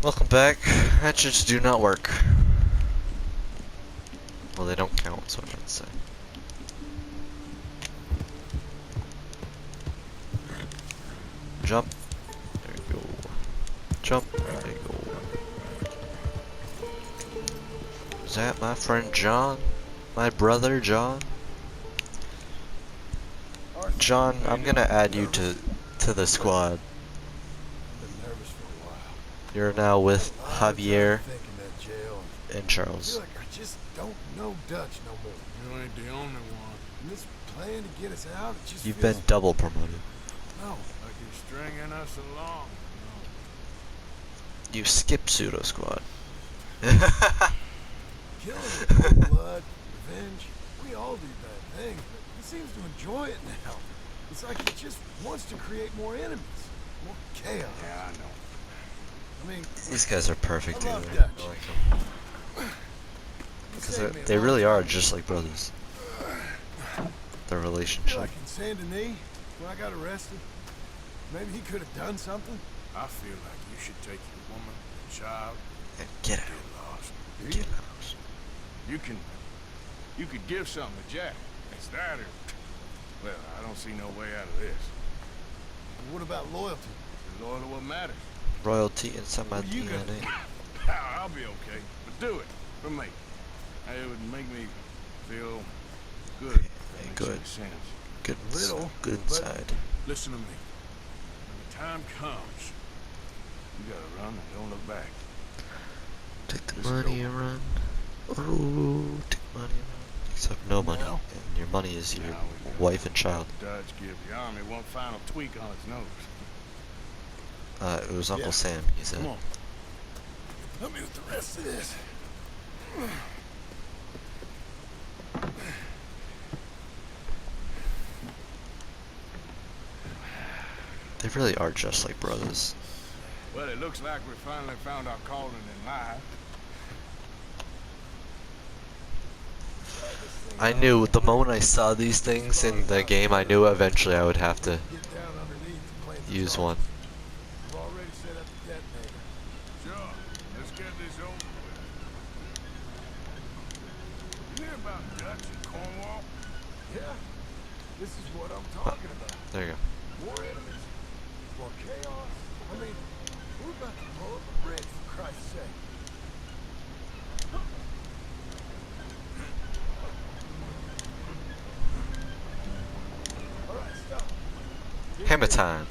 Welcome back. Hatchets do not work. Well, they don't count, so I should say. Jump. There you go. Jump. There you go. Is that my friend John? My brother John? John, I'm gonna add you to the squad. I've been nervous for a while. You're now with Javier I think in that jail. and I Charles. feel like I just don't know Dutch no more. You ain't the only one. And this plan to get us out, it just You've feels... been double promoted. No. Like you're stringing us along. You skip pseudo squad. Killing with cold blood, revenge. We all do bad things, but he seems to enjoy it now. It's like he just wants to create more enemies. More chaos. Yeah, I know. I mean, These guys are perfect I love together. Dutch. I like them. he Because saved me a they long really are time. just like brothers. Their I feel relationship. like in Saint Denis, when I got arrested, maybe he could have done something. I feel like you should take your woman and child And get and out. get lost. Get out. You could give something to Jack. It's that or... Well, I don't see no way out of this. And what about loyalty? You're loyal to what matters. Royalty inside my What are you gonna DNA. I'll be okay. But do it. For me. It would make me feel good. if that makes Good. any sense. Good, Little, good but- inside. Listen to me. When the time comes, you gotta run and don't look back. Take the This is money and over. run. Oh, take the money and run. Except no money. Well. And your money is your Now we got wife and child. Dutch give the army one final tweak on its nose. It was Uncle Yeah. Sam, he said. Come on. Help me with the rest of this. They really are just like brothers. Well, it looks like we finally found our calling in life. I knew the moment I saw these things in the game, I knew eventually I would have to Get down underneath and plant the use charge. one. We've already set up the detonator. Sure. Let's get this over with. You hear about Dutch and Cornwall? Yeah, this is what I'm talking about. There you go. More enemies, more chaos. I mean, we're about to blow up a bridge, for Christ's sake. All right, stop. Hammer time.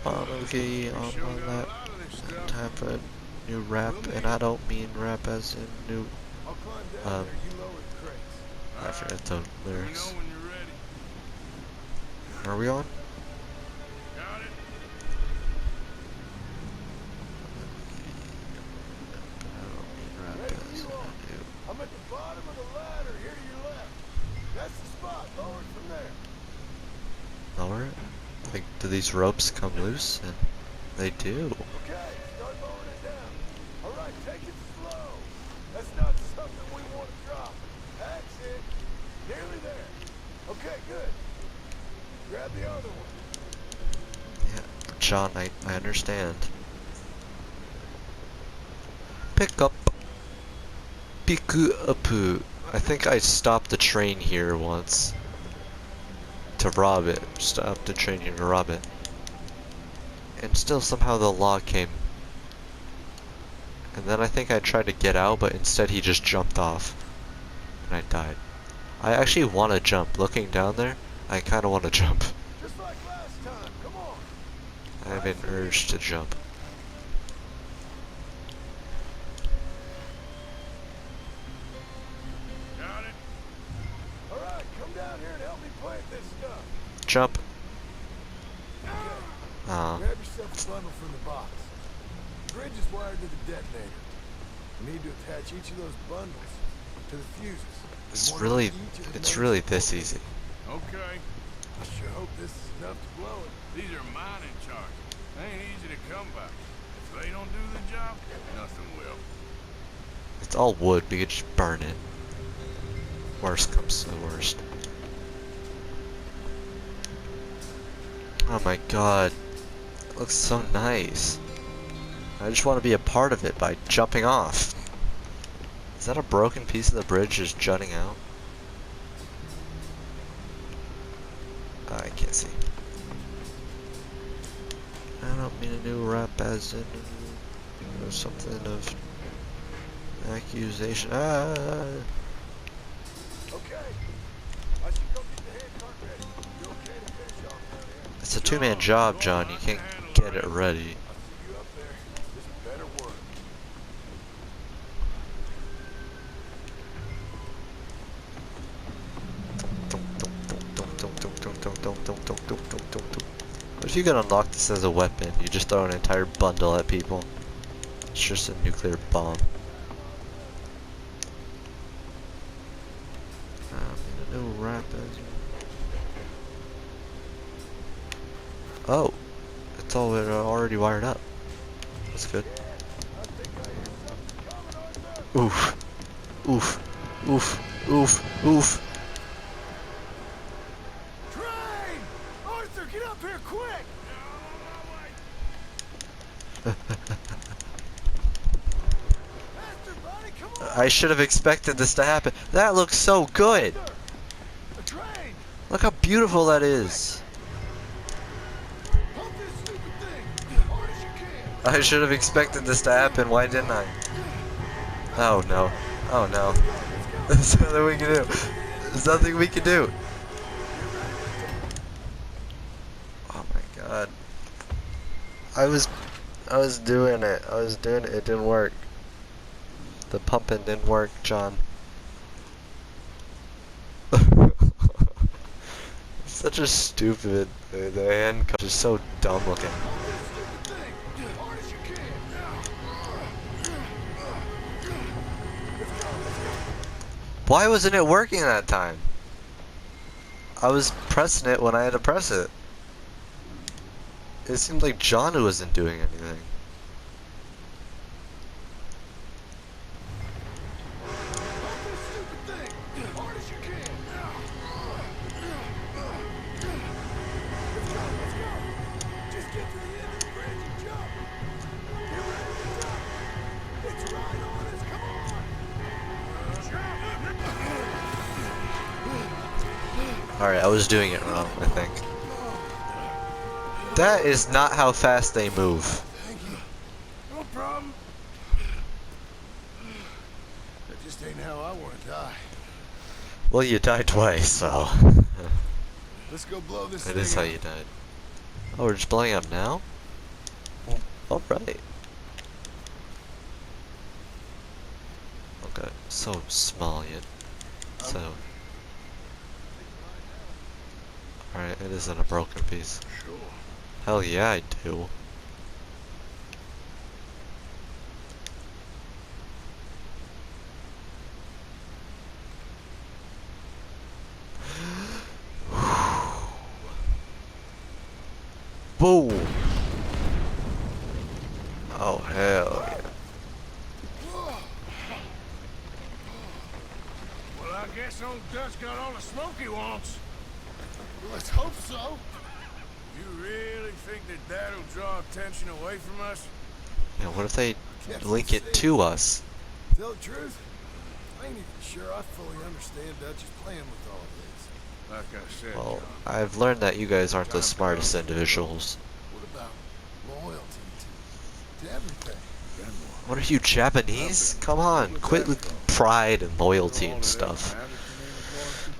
Okay, on Sure my got a lap. lot of this stuff. Time for a new rap, and I don't mean rap as in new. I'll climb down Um, there. You lower the crates. I forget the Let me lyrics. know when you're ready. Are we on? Got it? I don't mean rap Ready as you in are. new. I'm at the bottom of the ladder, here to your left. That's the spot. Lower it from there. Lower it? Like, do these ropes come loose? And they do. Okay, start lowering it down. All right, take it slow. That's not something we want to drop. That's it. Nearly there. Okay, good. Grab the other one. Yeah, John, I understand. Pick up. Pick up. I think I stopped the train here once. To rob it. Stopped the train here to rob it. And still somehow the law came. And then I think I tried to get out, but instead he just jumped off. And I died. I actually want to jump. Looking down there, I kind of want to jump. Just like last time. Come on. I have an urge to jump. Got it? All right, come down here and help me plant this stuff. Jump. Okay. Aw. Grab yourself a bundle from the box. The bridge is wired to the detonator. You need to attach each of those bundles to the fuses. It's One really, on each of the it's main really support this beams. easy. Okay. I sure hope this is enough to blow it. These are mining charges. They ain't easy to come by. If they don't do the job, nothing will. It's all wood, we could just burn it. Worst comes to the worst. Oh my god. It looks so nice. I just want to be a part of it by jumping off. Is that a broken piece of the bridge just jutting out? I can't see. I don't mean a new rap as in something of accusation. Ah. Okay. I should go get the hand cart ready. You okay to finish off down here? It's a two-man job, John. You can't get it ready. I'll see you up there. This better work. What if you can unlock this as a weapon? You just throw an entire bundle at people. It's just a nuclear bomb. No rap as oh, it's all already wired up. That's good. Oof, oof, oof, oof, oof. Train! Arthur, get up here quick! Faster, buddy, come on! I should have expected this to happen. That looks so good. A train! Look how beautiful that is. Pump this stupid thing as hard as you can! I should have expected this to happen. Why didn't I? Oh no. Oh no. There's nothing we can do. There's nothing we can do. Oh my god. I was doing it. I was doing it. It didn't work. The pumping didn't work, John. Such a stupid. The handcuff is so dumb looking. Pump this stupid thing as hard as you can! Let's go, let's go! Why wasn't it working that time? I was pressing it when I had to press it. It seemed like John wasn't doing anything. Pump this stupid thing as hard as you can! Let's go, let's go! Just get to the end of the bridge and jump! Get ready to jump! It's right on us, come on! Alright, I was doing it wrong, I think. That is not how fast they move. Thank you. No problem. That just ain't how I want to die. Well, you died twice, so. Let's go blow this That thing is how up. you died. Oh, we're just blowing up now? Alright. Okay, so small yet. So. Alright, it isn't a broken piece. Sure. Hell yeah, I do. Boom! Oh, hell yeah. Well, I guess old Dutch got all the smoke he wants. Let's hope so. You really think that that'll draw attention away from us? Yeah, what if they Can't link say. it to us? Tell the truth, I ain't even sure I fully understand Dutch's plan with all this. Like I said, Well, John, I've learned that you guys aren't the smartest individuals. What about loyalty to everything? What are you, Japanese? Come on, quit with pride and loyalty all and it stuff. ever mattered to me was loyalty.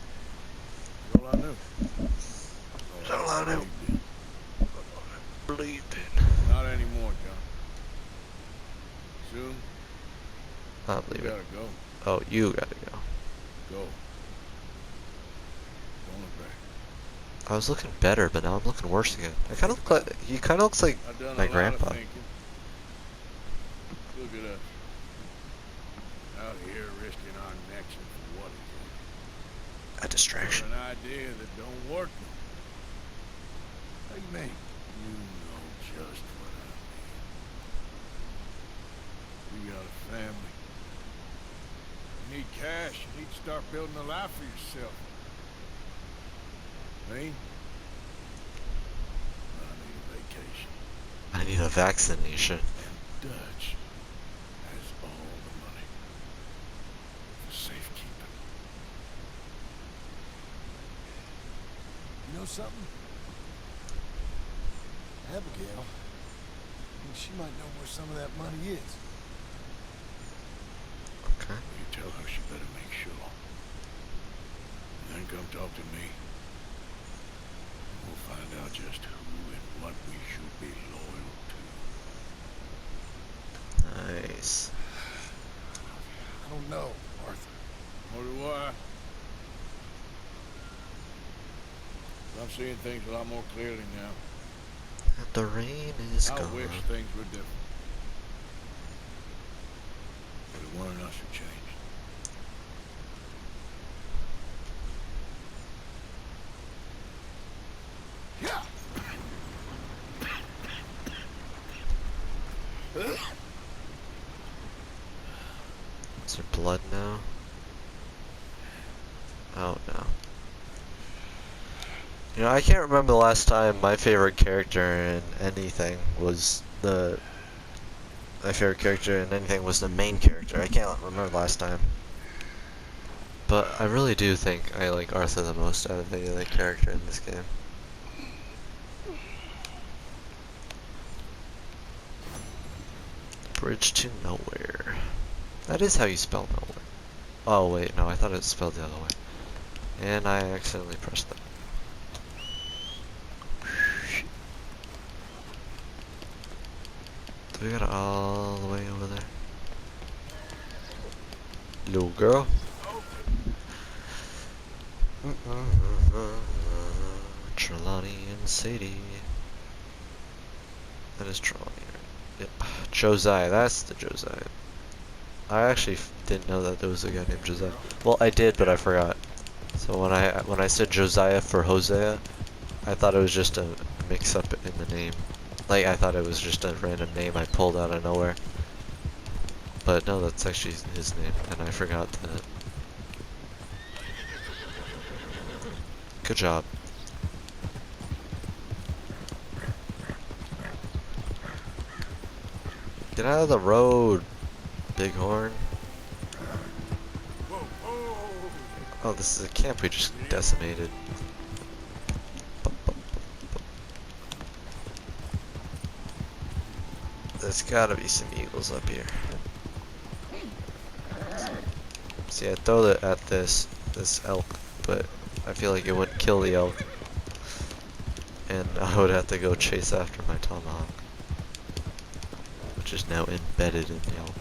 That's all I knew. That's all I knew. Believe Not anymore, John. Soon, I'm you leaving. gotta go. Oh, you gotta go. Go. Don't look back. I was looking better, but now I'm looking worse again. I kind of look like he kind of looks like I've done my a lot grandpa. of thinking. Look at us. Out here risking our necks and for what again? A distraction. For an idea that don't work. How you mean? You know just what I mean. You got a family. You need cash. You need to start building a life for yourself. Me? I need a vacation. I need a vaccination. Dutch has all the money for safekeeping. You know something? Abigail, she might know where some of that money is. Okay. You tell her she better make sure. And then come talk to me. We'll find out just who and what we should be loyal to. Nice. I don't know, Arthur. Nor do I. I'm seeing things a lot more clearly now. The rain is I gone. wish things were different. But it weren't us who changed. Yeah. Is there blood now? Oh no. You know, I can't remember the last time my favorite character in anything was the main character. I can't remember the last time. But I really do think I like Arthur the most out of any other character in this game. Bridge to nowhere. That is how you spell nowhere. Oh wait, no, I thought it was spelled the other way. And I accidentally pressed that. Do we got it all the way over there? Little girl. Trelawney and Sadie. That is Trelawney, right? Yep. Josiah, that's the Josiah. I actually didn't know that there was a guy named Josiah. Well, I did, but I forgot. So when I said Josiah for Hosea, I thought it was just a mix-up in the name. Like, I thought it was just a random name I pulled out of nowhere. But no, that's actually his name, and I forgot that. Good job. Get out of the road, Bighorn. Whoa, whoa. Oh, this is a camp we just decimated. There's gotta be some eagles up here. See, I throw it at this elk, but I feel like it wouldn't kill the elk. And I would have to go chase after my tomahawk, which is now embedded in the elk.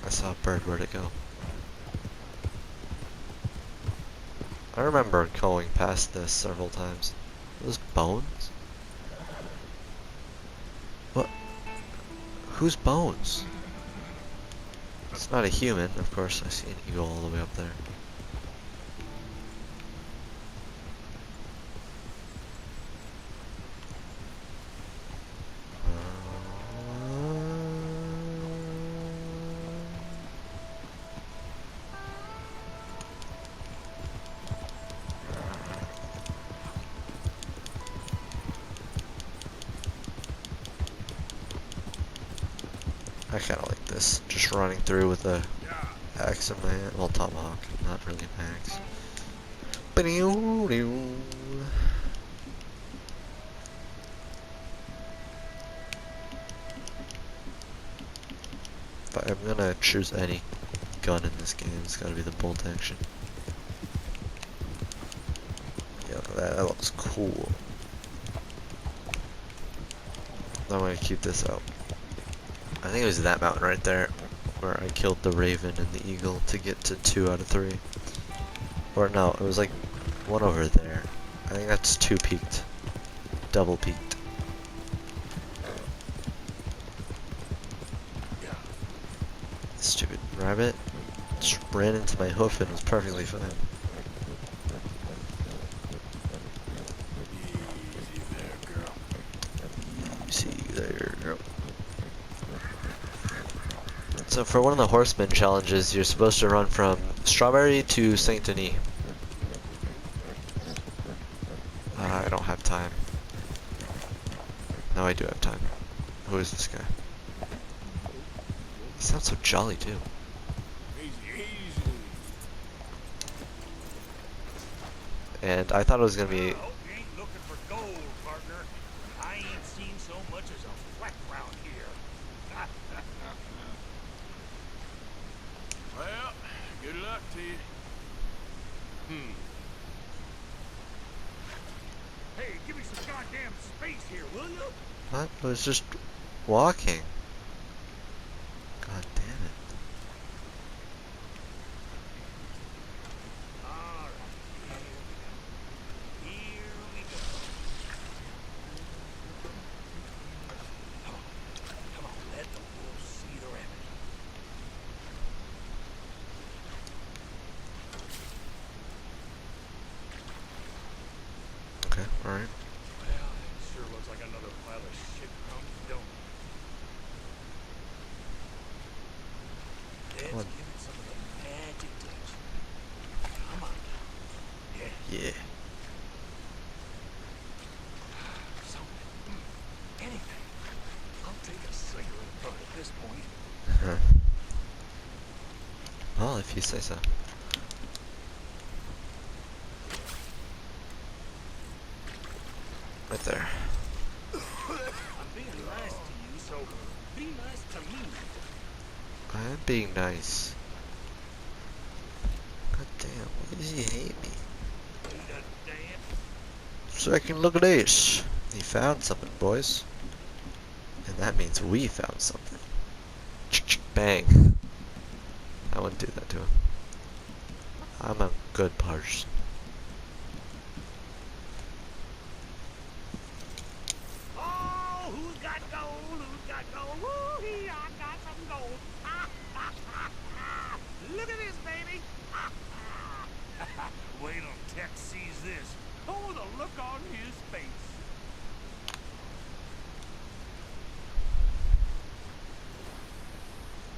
I saw a bird, where'd it go? I remember going past this several times. Those bones? What? Whose bones? It's not a human, of course. I see an eagle all the way up there. I kind of like this, just running through with a axe in my hand. Well, tomahawk, not really an axe. If I'm gonna choose any gun in this game, it's gotta be the bolt action. Yeah, that looks cool. I'm gonna keep this out. I think it was that mountain right there where I killed the raven and the eagle to get to 2 out of 3. Or no, it was like one over there. I think that's 2 peaked. Double peaked. Stupid rabbit just ran into my hoof and was perfectly fine. Easy there, girl. See there, girl. So for one of the horseman challenges, you're supposed to run from Strawberry to Saint Denis. I don't have time. now I do have time. Who is this guy? He sounds so jolly too. Easy, easy. And I thought it was gonna be. I hope you ain't looking for gold, partner. I ain't seen so much as a fleck round here. Well, good luck to you. Hey, give me some goddamn space here, will you? What? I was just walking. God damn it. All right, here we go. Come on, let the wolves see the rabbit. Okay, alright. Well, it sure looks like another pile of shit crumbs, don't it? Let's Come on. give it some of the magic touch. Come on. Yeah. Yeah. Something. Anything. I'll take a cigarette butt at this point. Huh. Well, if you say so. Right there. I'm being nice to you, so be nice to me. I'm being nice. God damn, why does he hate me? Need a damn. Second look at this. He found something, boys. And that means we found something. Bang. I wouldn't do that to him. I'm a good person. Oh, who's got gold? Who's got gold? Woo-hee, I got some gold. Look at this, baby. Wait till Tex sees this. Oh, the look on his face.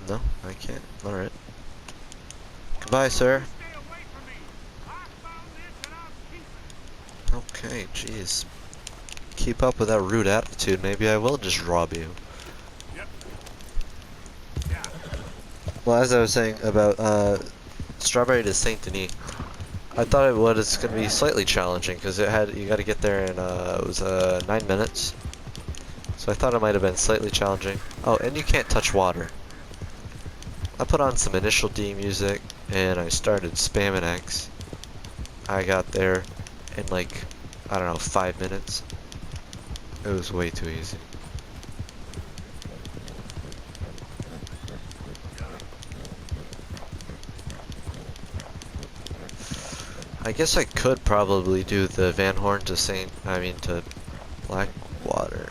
No, I can't. Alright. Goodbye, sir. Stay away from me. I found this and I'm keeping it. Okay, jeez. Keep up with that rude attitude, maybe I will just rob you. Yep. Well, as I was saying about Strawberry to Saint Denis, I thought it was going to be slightly challenging because you got to get there in it was 9 minutes. So I thought it might have been slightly challenging. Oh, and you can't touch water. I put on some Initial D music and I started spamming X. I got there in like, I don't know, 5 minutes. It was way too easy. I guess I could probably do the Van Horn to to Blackwater.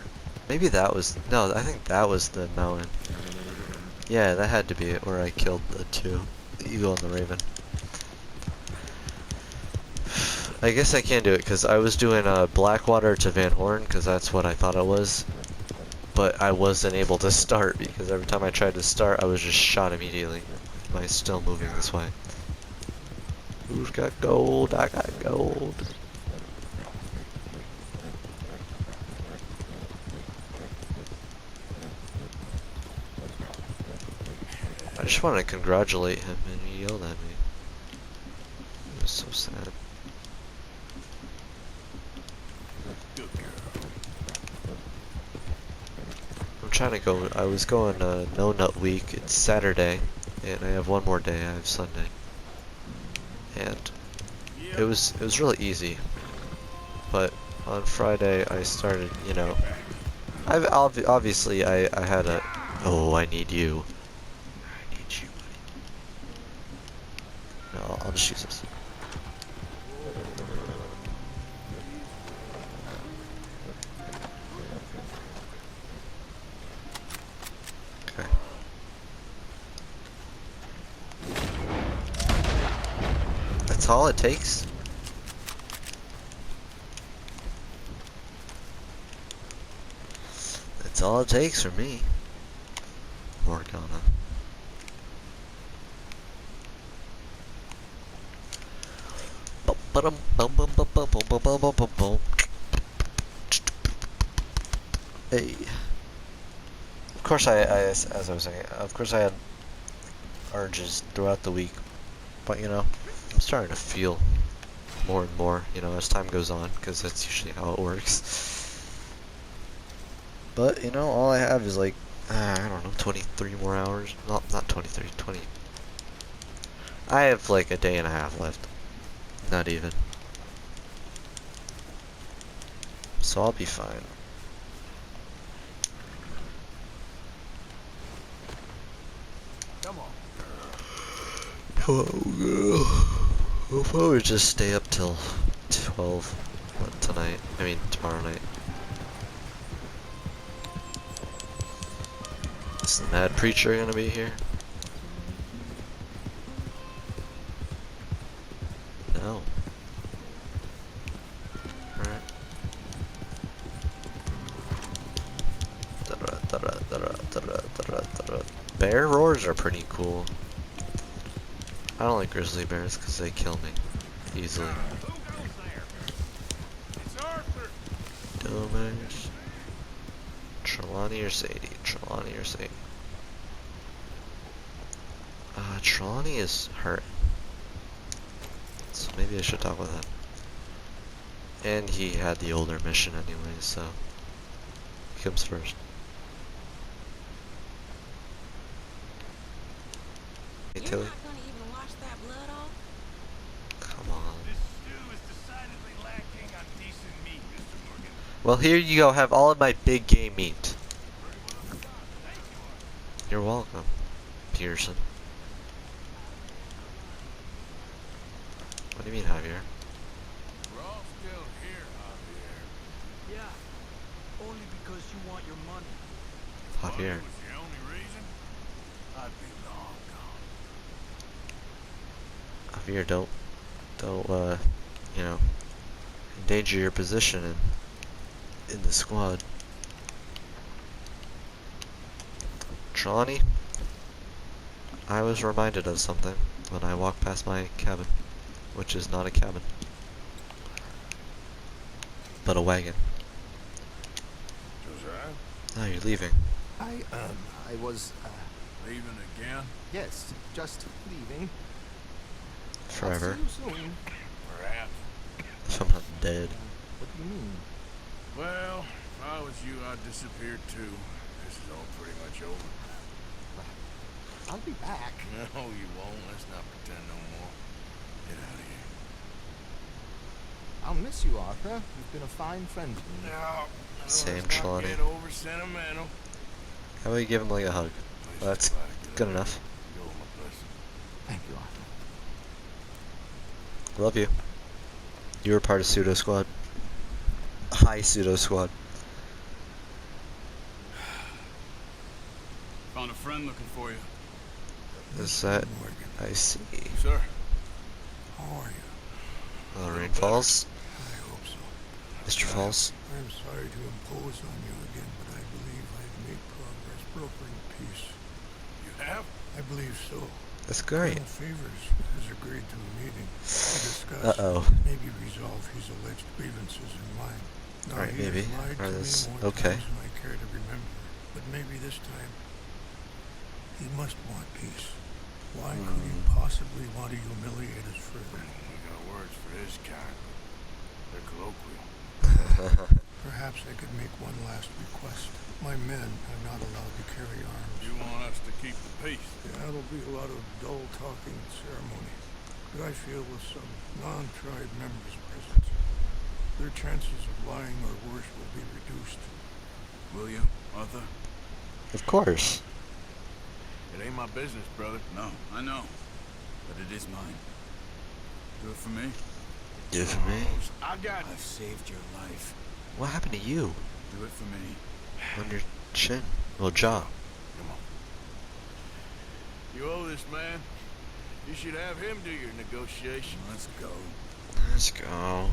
Maybe that was, no, I think that was the mountain. Yeah, that had to be it where I killed the two, the eagle and the raven. I guess I can do it because I was doing Blackwater to Van Horn because that's what I thought it was. But I wasn't able to start because every time I tried to start I was just shot immediately. Am I still moving this way? Who's got gold? I got gold. I just wanted to congratulate him and he yelled at me. It was so sad. Good girl. I'm trying to go, I was going No Nut Week. It's Saturday and I have one more day. I have Sunday. And it was really easy. But on Friday I started, you know, obviously I had a, oh, I need you. I need you, buddy. No, I'll just use this. Okay. That's all it takes? That's all it takes for me. Morgana. Hey. Of course, as I was saying, of course I had urges throughout the week, but you know, I'm starting to feel more and more, you know, as time goes on, because that's usually how it works. But you know, all I have is like, I don't know, 23 more hours. Not 23, 20. I have like a day and a half left. Not even. So I'll be fine. Come on. We'll probably just stay up till 12 tonight. I mean, tomorrow night. Is the Mad Preacher gonna be here? No. Alright. Bear roars are pretty cool. I don't like grizzly bears because they kill me easily. Who goes there? It's Arthur. Domers. Trelawney or Sadie? Trelawney or Sadie? Trelawney is hurt. So maybe I should talk with him. And he had the older mission anyway, so he comes first. Hey, You're Tilly. not gonna even wash that blood off? Come on. This stew is decidedly lacking on decent meat, Mr. Morgan. Well, here you go. Have all of my big game meat. You're welcome, Pearson. What do you mean, Javier? We're all still here, Javier. Yeah, only because you want your money. Javier. Money was the only reason? I'd be long gone. Javier, don't, you know, endanger your position in the squad. Trelawney, I was reminded of something when I walked past my cabin, which is not a cabin, but a wagon. Josiah? Oh, you're leaving. I was, Leaving again? yes, just leaving. Forever. I'll see you soon. Perhaps. If I'm not dead. What do you mean? Well, if I was you, I'd disappear too. This is all pretty much over. I'll be back. No, you won't. Let's not pretend no more. Get out of here. I'll miss you, Arthur. You've been a fine friend to me. No. Same, let's not Trelawney. get over sentimental. How about you give him like a hug? Well, that's good enough. Give him a blessing. Thank you, Arthur. Love you. You were part of Pseudo Squad. Hi, Pseudo Squad. Found a friend looking for you. Is that? I see. Sir. How are you? The rain falls. I hope so. Mr. Falls. I'm sorry to impose on you again, but I believe I've made progress brokering peace. You have? I believe so. That's great. Colonel Favors has agreed to a meeting to discuss Uh-oh. maybe resolve his alleged grievances in mine. Now, Alright, he has maybe. lied Or to this. me more Okay. times than I care to remember, but maybe this time he must want peace. Why could he possibly want to humiliate us further? We got words for his kind, but they're colloquial. Perhaps I could make one last request. My men are not allowed to carry arms. You want us to keep the peace? Yeah, it'll be a lot of dull talking and ceremony. But I feel with some non-tribe members present, their chances of lying or worse will be reduced. Will you, Arthur? Of course. It ain't my business, brother. No, I know. But it is mine. Do it for me. Do it for me. I got I've saved your life. What happened to you? Do it for me. On your chin? Well, jaw. Come on. You owe this man. You should have him do your negotiation. Let's go. Let's go.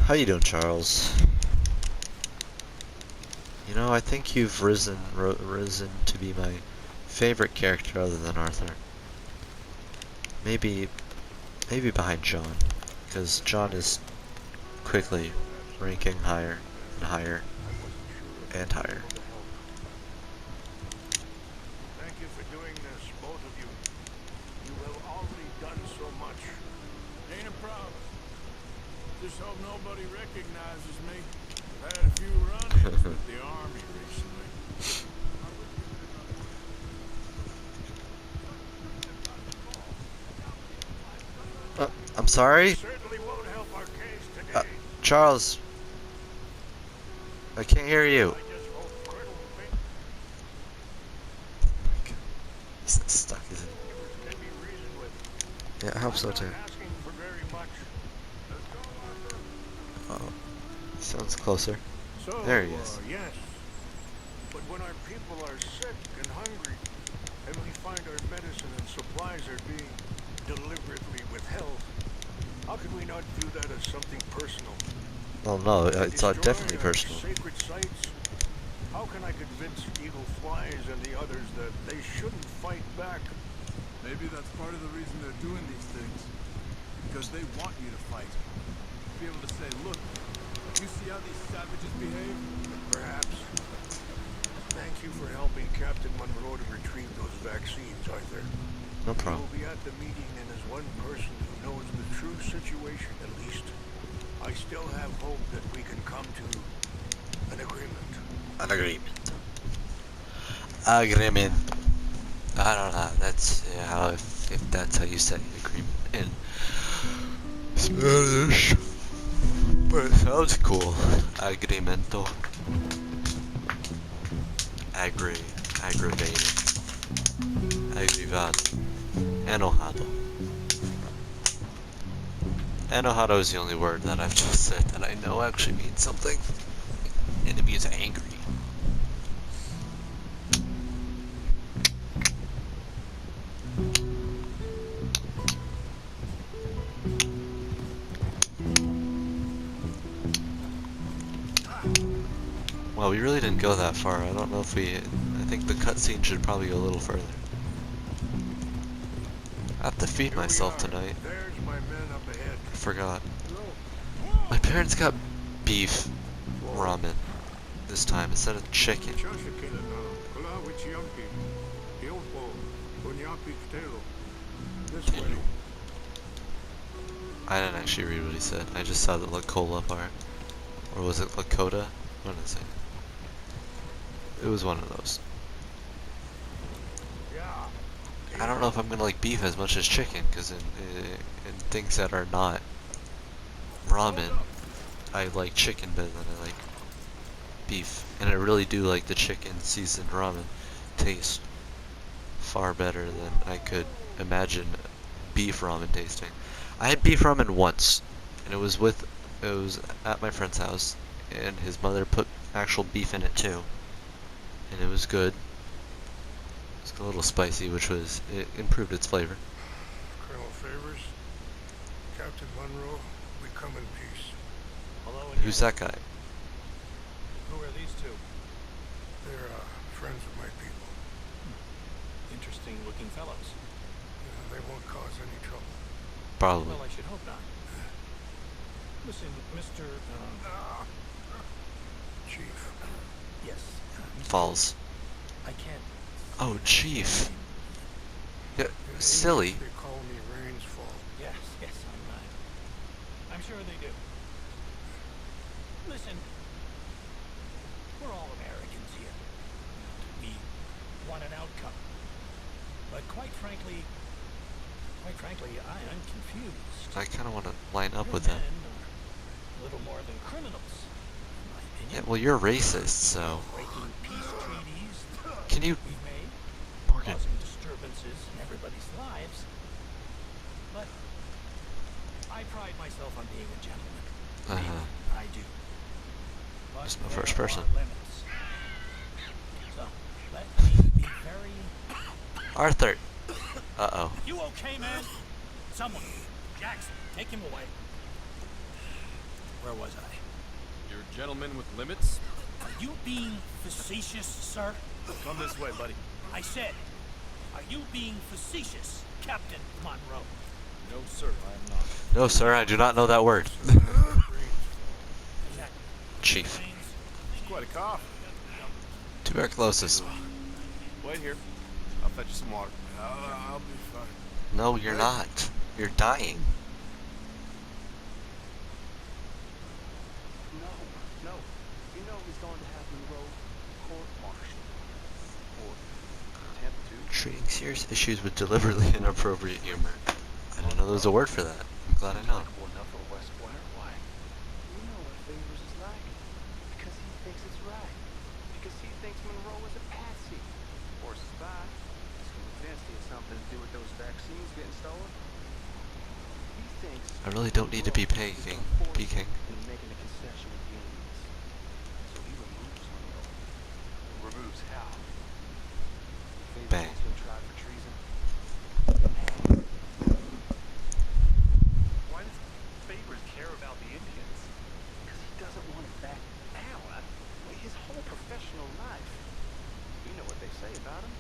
How you doing, Charles? You know, I think you've risen to be my favorite character other than Arthur. Maybe behind John, because John is quickly ranking higher and higher and higher. Thank you for doing this, both of you. You have already done so much. Ain't a problem. Just hope nobody recognizes me. I've had a few run-ins with the army recently. I'm sorry? Certainly won't help our case today. Charles. I can't hear you. I just hope Colonel He's stuck, isn't Fingers can be reasoned with. he? Yeah, I hope so too. I'm not asking for very much. Oh, he sounds closer. So, There he is. Yes. But when our people are sick and hungry, and we find our medicine and supplies are being deliberately withheld, how can we not view that as something personal? Well, no, it's Destroy definitely our personal. Sacred sites? How can I convince Eagle Flies and the others that they shouldn't fight back? Maybe that's part of the reason they're doing these things. Because they want you to fight. Be able to say, look, you see how these savages behave? Perhaps. Thank you for helping Captain Monroe to retrieve those vaccines, Arthur. No He problem. will be at the meeting and as one person who knows the true situation, at least. I still have hope that we can come to an agreement. An agreement. Agreement. I don't know. That's how if that's how you say agreement in Spanish. But it sounds cool. Agreemento. Aggravated. Aggravado. Enojado. Enojado is the only word that I've just said that I know actually means something. And it means angry. Well, we really didn't go that far. I don't know if we... I think the cutscene should probably go a little further. I have to feed Here we myself are. tonight. There's my men up ahead. I forgot. My parents got beef ramen this time instead of chicken. This way. I didn't actually read what he said. I just saw the Lakota part. Or was it Lakota? What did it say? It was one of those. Yeah. I don't know if I'm gonna like beef as much as chicken, because in things that are not ramen, I like chicken better than I like beef. And I really do like the chicken seasoned ramen taste far better than I could imagine beef ramen tasting. I had beef ramen once, and it was at my friend's house, and his mother put actual beef in it too, and it was good. It was a little spicy, it improved its flavor. Colonel Favors, Captain Monroe, we come in peace. Hello, Who's that guy? Who are these two? They're friends of my people. Interesting looking fellows. They won't cause any trouble. Probably. Well, I should hope not. Listen, Mr. Chief. Yes. Mr. Falls. I can't. Oh, Chief. Yeah, silly. They call me Rainsfall. Yes, I'm sure they do. Listen, we're all Americans here. We want an outcome. But quite frankly, I am confused. I kind of want to line up Your with them. men are little more than criminals, in my opinion. Yeah, well, you're racist, so Breaking peace treaties can you, we've made, Morgan? causing disturbances in everybody's lives. But I pride myself on being a gentleman. Really, I do. But Just my there first person. are limits. So let me be very. Arthur. Uh-oh. You okay, man? Someone, Jackson, take him away. Where was I? You're a gentleman with limits? Are you being facetious, sir? Come this way, buddy. I said, are you being facetious, Captain Monroe? No, sir, I am not. No, sir, I do not know that word. Chief. It's quite a cough. Tuberculosis. Wait here. I'll fetch you some water. I'll be fine. No, you're not. You're dying. No. You know he's going to have Monroe court-martialed. Or attempt to. Treating serious issues with deliberately inappropriate humor. I didn't know there was a word for that. I'm glad I know. Well, enough for West Square. Why? You know what Favors is like. Because he thinks it's right. Because he thinks Monroe is a patsy. Or a spy. He's convinced he has something to do with those vaccines getting stolen. He thinks I really don't need to be peeking. and making a concession with the Indians. So he removes Monroe. Removes how? Favors Bang. wants him tried for treason. Why does Favors care about the Indians? Because he doesn't want it back now. His whole professional life. You know what they say about him.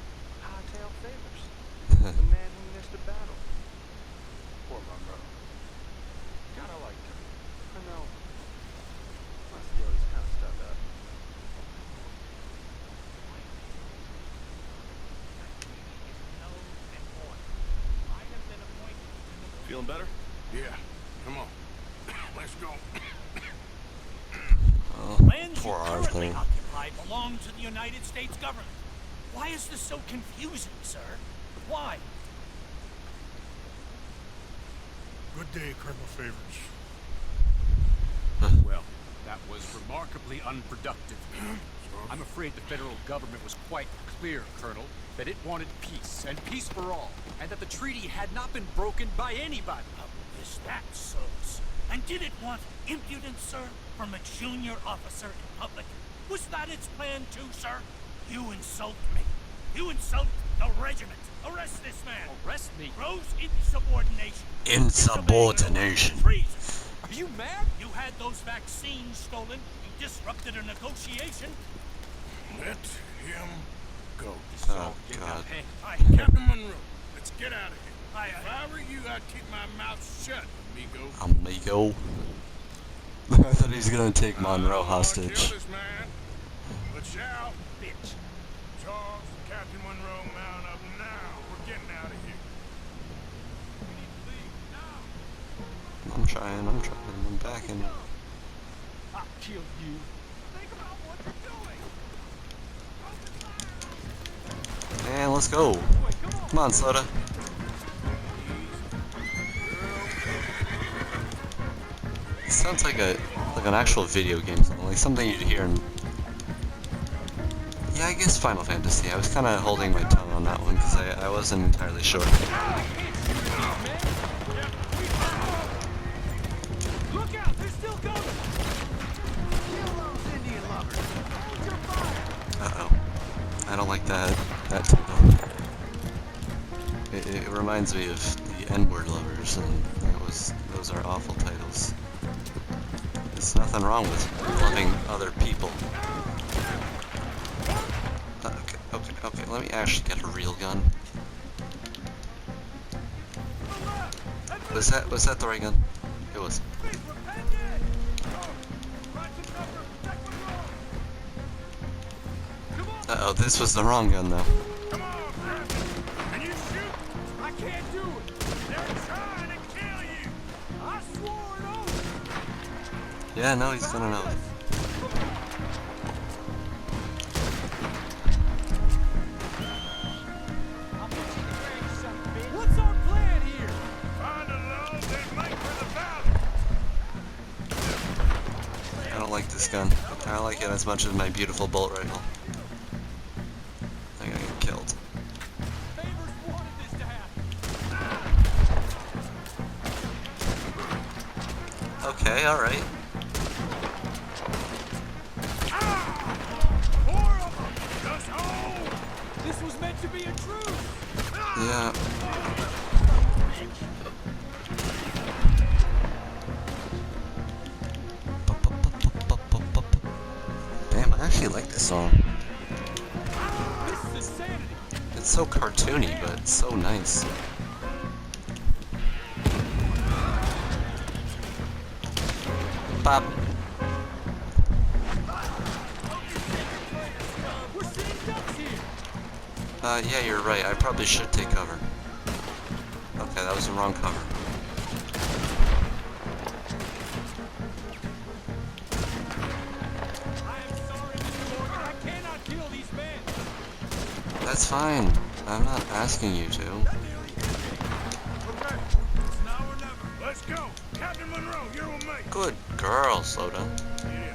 Hightail Favors. The man who missed a battle. Poor Monroe. God, I liked him. I know. But still, he's kind of stuck up. Feeling better? Yeah. Come on. Let's go. Oh, Lands you poor currently Arthur. occupy belong to the United States government. Why is this so confusing, sir? Why? Good day, Colonel Favors. Well, that was remarkably unproductive. I'm afraid the federal government was quite clear, Colonel, that it wanted peace, and peace for all, and that the treaty had not been broken by anybody. Is that so, sir? And did it want impudence, sir, from a junior officer in public? Was that its plan too, sir? You insult me. You insult the regiment. Arrest this man. Arrest me? Gross insubordination. Insubordination. Treason. Are you mad? You had those vaccines stolen. You disrupted a negotiation. Let him go. Oh, God. I Captain Monroe, let's get out of here. If I were you, I'd keep my mouth shut, amigo. Amigo. I thought he was gonna take Monroe Kill hostage. this man. But shall, bitch. Charles, Captain Monroe, mount up now. We're getting out of here. We need to leave now. I'm trying. I'm backing. I'll kill you. Think about what you're doing. Man, let's go. Come on, Soda. It sounds like an actual video game song, like something you'd hear in. Yeah, I guess Final Fantasy. I was kind of holding my tongue on that one because I wasn't entirely sure. Look out, they're still going. Kill those Indian lovers. Hold your fire. Uh-oh. I don't like that title. It reminds me of the N-word lovers, and those are awful titles. There's nothing wrong with loving other people. Okay, let me actually get a real gun. Was that the right gun? It was. Uh-oh, this was the wrong gun though. Come on, man. Can you shoot? I can't do it. They're trying to kill you. I swore an oath. Yeah, no, he's gonna know. What's our plan here? Find a load, then make for the valley. I don't like this gun. I don't like it as much as my beautiful bolt rifle. I'm gonna get killed. Favors wanted this to happen. Okay, alright. This was meant to be a truce. Yeah. Damn, I actually like this song. This is insanity. It's so cartoony, but it's so nice. Pop. Yeah, you're right. I probably should take cover. Okay, that was the wrong cover. I am sorry, Mr. Morgan. I cannot kill these men. That's fine. I'm not asking you to. Okay, it's now or never. Let's go. Captain Monroe, you're with me. Good girl, Soda. Yeah.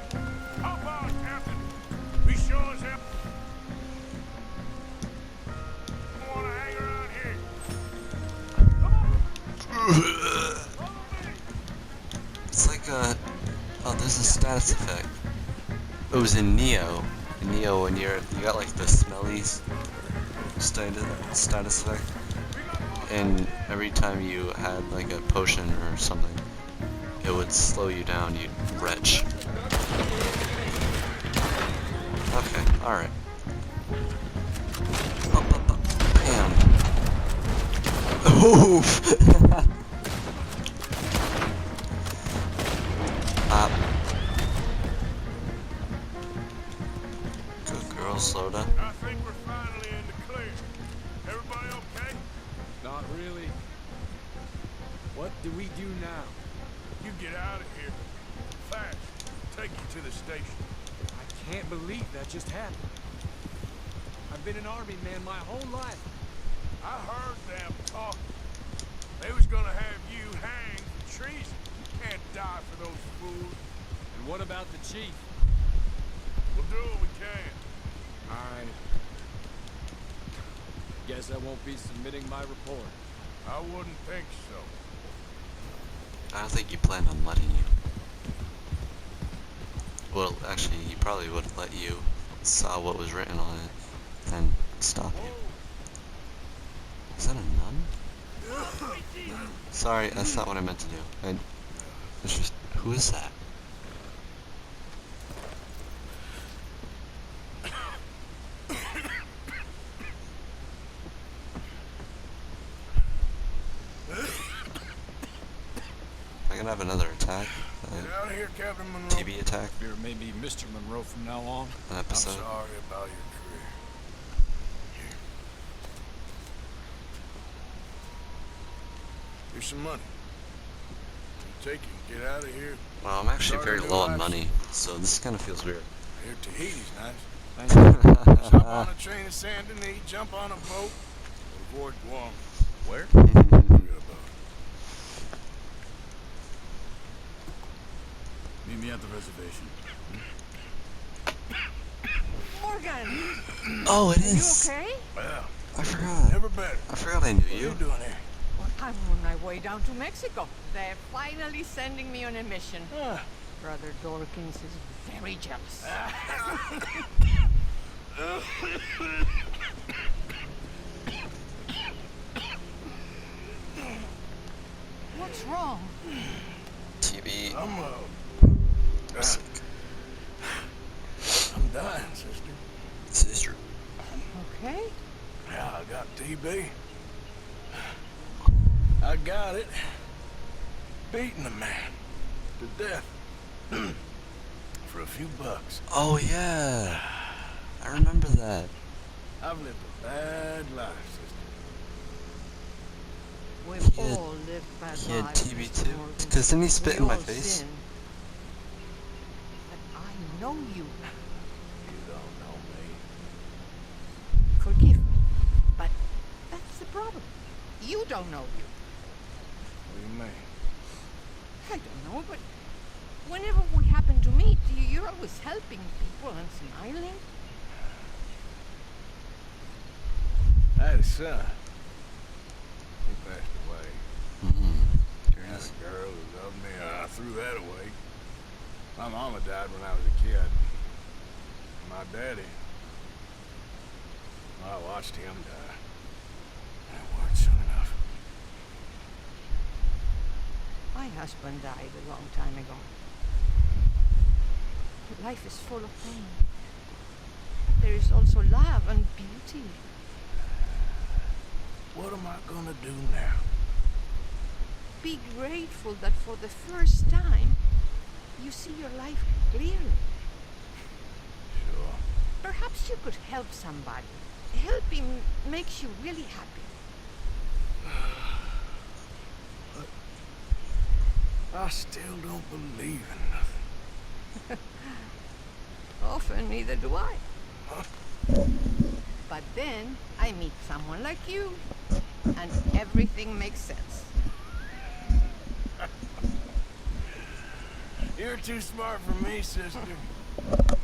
Hop on, Captain. We sure as hell want to hang around here. It's like oh, there's a status effect. It was in Neo. In Neo, when you got like the smellies status effect, and every time you had like a potion or something, it would slow you down, you wretch. Okay, alright. Bam. Oof! Good girl, Soda. I think we're finally in the clear. Everybody okay? Not really. What do we do now? You get out of here. Fast. Take you to the station. I can't believe that just happened. I've been an army man my whole life. I heard them talk. They was gonna have you hanged for treason. Can't die for those fools. And what about the chief? We'll do what we can. I guess I won't be submitting my report. I wouldn't think so. I don't think he planned on letting you. Well, actually, he probably would have let you saw what was written on it and stop you. Is that a nun? Sorry, that's not what I meant to do. It's just, who is that? I can have another attack. Get out of here, Captain Monroe. TB attack. You're maybe Mr. Monroe from now on. An I'm episode. sorry about your career. Here. Here's some money. You take it, get out of here. Well, I'm actually Start a very new low on life. money, so this kind of feels weird. Here, Tahiti's nice. Thank you. Jump on a train to Saint Denis, jump on a boat, avoid Guam. Where? Forget about it. Meet me at the reservation. Morgan, Oh, it you is. okay? Well, I forgot. never better. I forgot I knew What are you. you doing here? I'm on my way down to Mexico. They're finally sending me on a mission. Ah, Brother Dorkins is very jealous. What's wrong? TB. I'm dying, sister. Sister. Okay. Yeah, I got TB. I got it. Beating a man to death for a few bucks. Oh yeah, I remember that. I've lived a bad life, sister. We've He had- all lived bad He had lives, TB Mr. too. Morgan. Cause didn't he spit in We my all face? sin. But I know you. You don't know me. Forgive me. But that's the problem. You don't know you. What do you mean? I don't know, but whenever we happen to meet, you're always helping people and smiling. I had a son. He passed away. I had a girl who loved me. I threw that away. My mama died when I was a kid. My daddy, well, I watched him die. That weren't soon enough. My husband died a long time ago. Life is full of pain. There is also love and beauty. What am I gonna do now? Be grateful that for the first time, you see your life clearly. Sure. Perhaps you could help somebody. helping makes you really happy. I still don't believe in nothing. Often, neither do I. But then I meet someone like you, and everything makes sense. You're too smart for me, sister. I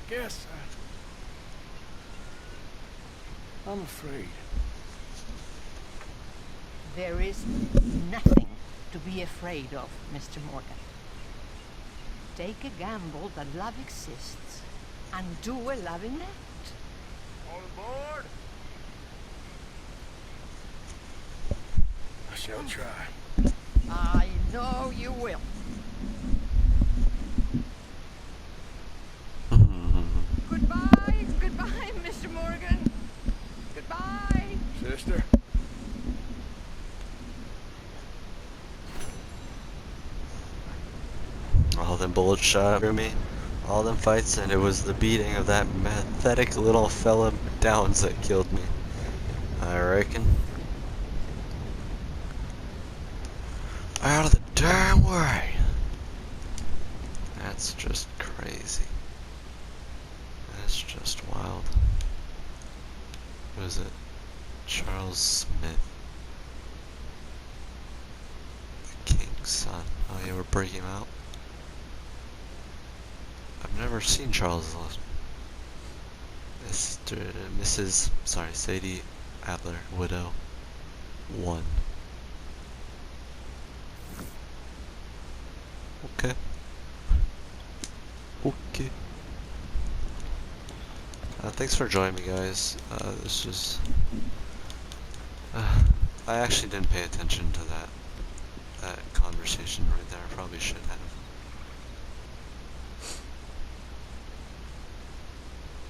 guess I'm afraid. There is nothing to be afraid of, Mr. Morgan. Take a gamble that love exists and do a loving act. On board? I shall try. I know you will. Goodbye, goodbye, Mr. Morgan. Goodbye. Sister? All them bullets shot through me, all them fights, and it was the beating of that pathetic little fella Downs that killed me. I reckon. Out of the damn way! That's just crazy. That's just wild. What is it? Charles Smith. The King's son. Oh yeah, we're breaking him out. I've never seen Charles Mrs. Sadie Adler, widow. 1. Okay. Okay. Thanks for joining me, guys. This was... I actually didn't pay attention to that conversation right there. I probably should have.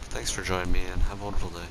Thanks for joining me, and have a wonderful day.